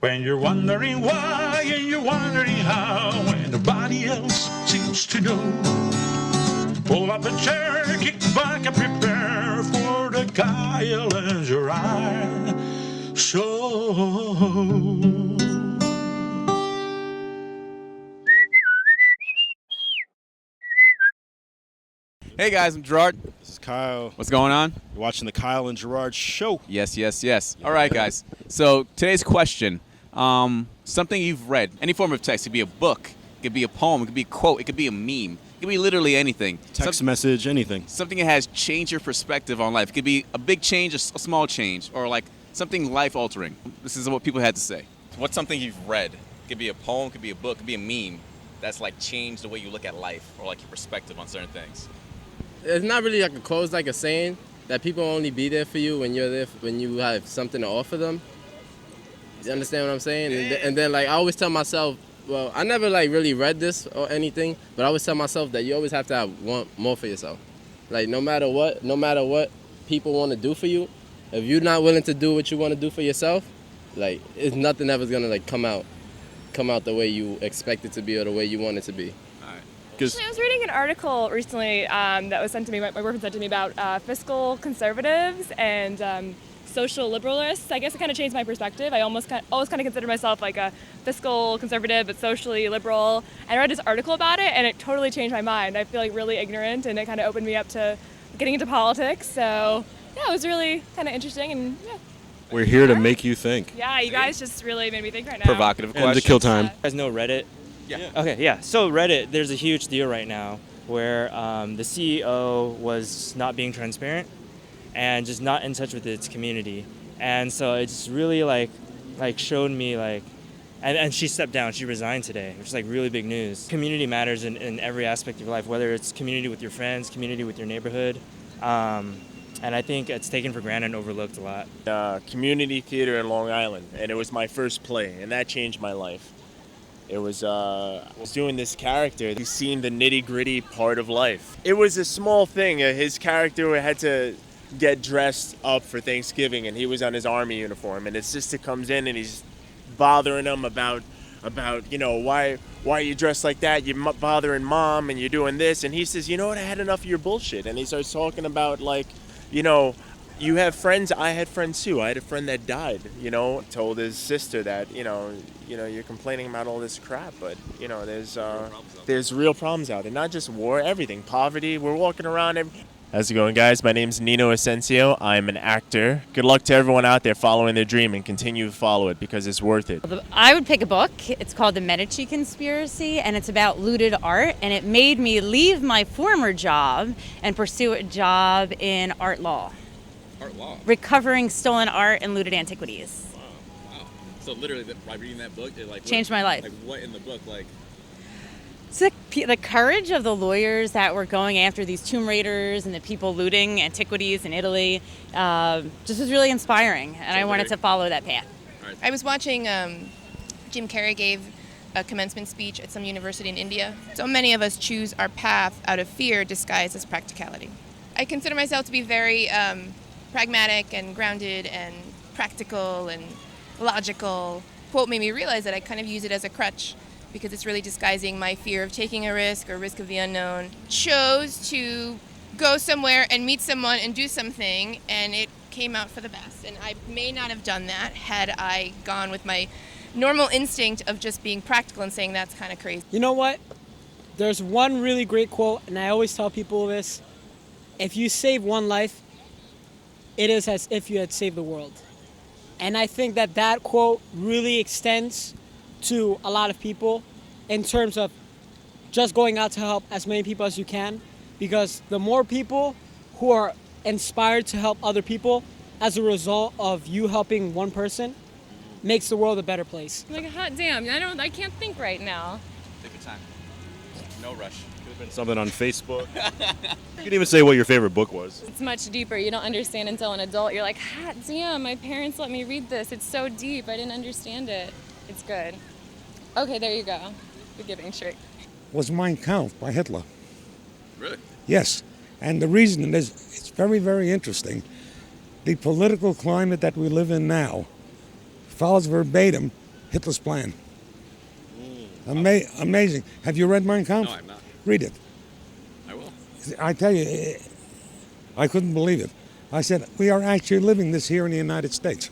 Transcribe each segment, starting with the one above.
When you're wondering why and you're wondering how, and nobody else seems to know, pull up a chair, kick back and prepare for the Kyle and Gerard show. Hey guys, I'm Gerard. This is Kyle. What's going on? You're watching the Kyle and Gerard show. Yes. All right, guys. So today's question, something you've read, any form of text. It could be a book, it could be a poem, it could be a quote, it could be a meme, it could be literally anything. Text message, anything. Something that has changed your perspective on life. It could be a big change, a small change, or like something life-altering. This is what people had to say. What's something you've read? It could be a poem, it could be a book, it could be a meme that's like changed the way you look at life or like your perspective on certain things. It's not really like a quote, it's like a saying that people only be there for you when you're there, when you have something to offer them. You understand what I'm saying? Yeah. And then like I always tell myself, well, I never like really read this or anything, but I always tell myself that you always have to want more for yourself. Like no matter what people want to do for you, if you're not willing to do what you want to do for yourself, like it's nothing ever's gonna like come out the way you expect it to be or the way you want it to be. Actually, I was reading an article recently that was sent to me, my boyfriend sent to me about fiscal conservatives and social liberalists. I guess it kind of changed my perspective. I always kind of considered myself like a fiscal conservative but socially liberal. And I read this article about it and it totally changed my mind. I feel like really ignorant and it kind of opened me up to getting into politics. So yeah, it was really kind of interesting and yeah. We're here to make you think. Yeah, you guys just really made me think right now. Provocative question. And to kill time. You guys know Reddit? Yeah. Okay, yeah. So Reddit, there's a huge deal right now where the CEO was not being transparent and just not in touch with its community. And so it just really like showed me like, and she stepped down, she resigned today, which is like really big news. Community matters in every aspect of your life, whether it's community with your friends, community with your neighborhood. And I think it's taken for granted and overlooked a lot. Community theater in Long Island, and it was my first play, and that changed my life. It was, I was doing this character, he's seen the nitty-gritty part of life. It was a small thing. His character had to get dressed up for Thanksgiving, and he was on his army uniform, and his sister comes in, and he's bothering him about you know, why are you dressed like that? You're bothering mom, and you're doing this. And he says, you know what, I had enough of your bullshit. And he starts talking about, like, you know, you have friends, I had friends too. I had a friend that died, you know, told his sister that, you know, you're complaining about all this crap, but, you know, there's real problems out there. Not just war, everything. Poverty, we're walking around. How's it going, guys? My name's Nino Asensio. I'm an actor. Good luck to everyone out there following their dream and continue to follow it because it's worth it. I would pick a book. It's called The Medici Conspiracy, and it's about looted art, and it made me leave my former job and pursue a job in art law. Art law. Recovering stolen art and looted antiquities. Wow. So literally, by reading that book, it like Changed my life. Like what in the book, like? It's the courage of the lawyers that were going after these tomb raiders and the people looting antiquities in Italy. Just was really inspiring, and I wanted to follow that path. Right. I was watching Jim Carrey gave a commencement speech at some university in India. So many of us choose our path out of fear disguised as practicality. I consider myself to be very pragmatic and grounded and practical and logical. Quote made me realize that I kind of use it as a crutch because it's really disguising my fear of taking a risk or risk of the unknown. Chose to go somewhere and meet someone and do something, and it came out for the best. And I may not have done that had I gone with my normal instinct of just being practical and saying that's kind of crazy. You know what? There's one really great quote, and I always tell people this. If you save one life, it is as if you had saved the world. And I think that quote really extends to a lot of people in terms of just going out to help as many people as you can, because the more people who are inspired to help other people as a result of you helping one person makes the world a better place. Like a hot damn, I can't think right now. Take your time. No rush. Could have been something on Facebook. You can even say what your favorite book was. It's much deeper. You don't understand until an adult. You're like, hot damn, my parents let me read this. It's so deep. I didn't understand it. It's good. Okay, there you go. The Giving Tree. Was Mein Kampf by Hitler. Really? Yes. And the reason is, it's very, very interesting. The political climate that we live in now follows verbatim Hitler's plan. Amazing. Have you read Mein Kampf? No, I'm not. Read it. I will. I tell you, I couldn't believe it. I said, we are actually living this here in the United States.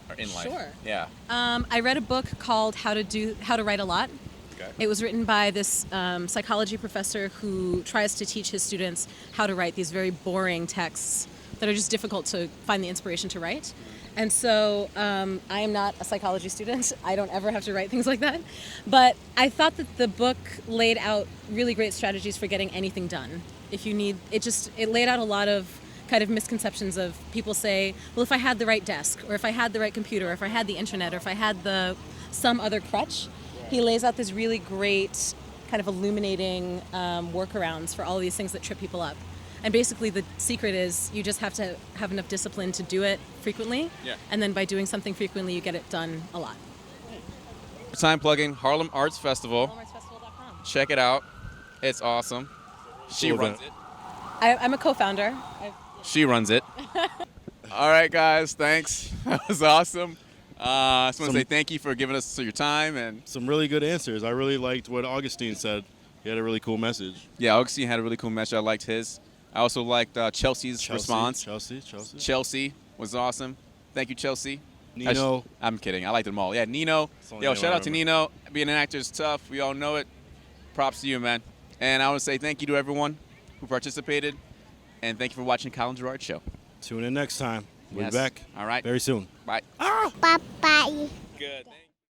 Or in life. Sure. Yeah. I read a book called How to Write a Lot. Okay. It was written by this psychology professor who tries to teach his students how to write these very boring texts that are just difficult to find the inspiration to write. And so I am not a psychology student. I don't ever have to write things like that. But I thought that the book laid out really great strategies for getting anything done. If you need, it laid out a lot of kind of misconceptions of people say, well, if I had the right desk, or if I had the right computer, or if I had the internet, or if I had some other crutch, he lays out this really great kind of illuminating workarounds for all of these things that trip people up. And basically the secret is you just have to have enough discipline to do it frequently. Yeah. And then by doing something frequently, you get it done a lot. Time plugging Harlem Arts Festival. HarlemArtsFestival.com. Check it out. It's awesome. She Cool runs event. it. I'm a co-founder. She runs it. All right, guys. Thanks. That was awesome. I just want to say thank you for giving us your time. And Some really good answers. I really liked what Augustine said. He had a really cool message. yeah, Augustine had a really cool message. I liked his. I also liked Chelsea's response. Chelsea was awesome. Thank you, Chelsea. Nino. I'm kidding. I liked them all. Yeah, Nino. the only Yo, name shout I out to Nino. Being an actor is tough. We all know it. Props to you, man. And I want to say thank you to everyone who participated. And thank you for watching Colin Gerard Show. Tune in next time. We'll Yes. be back All right. very soon. Bye. Bye-bye. Good. Thank you.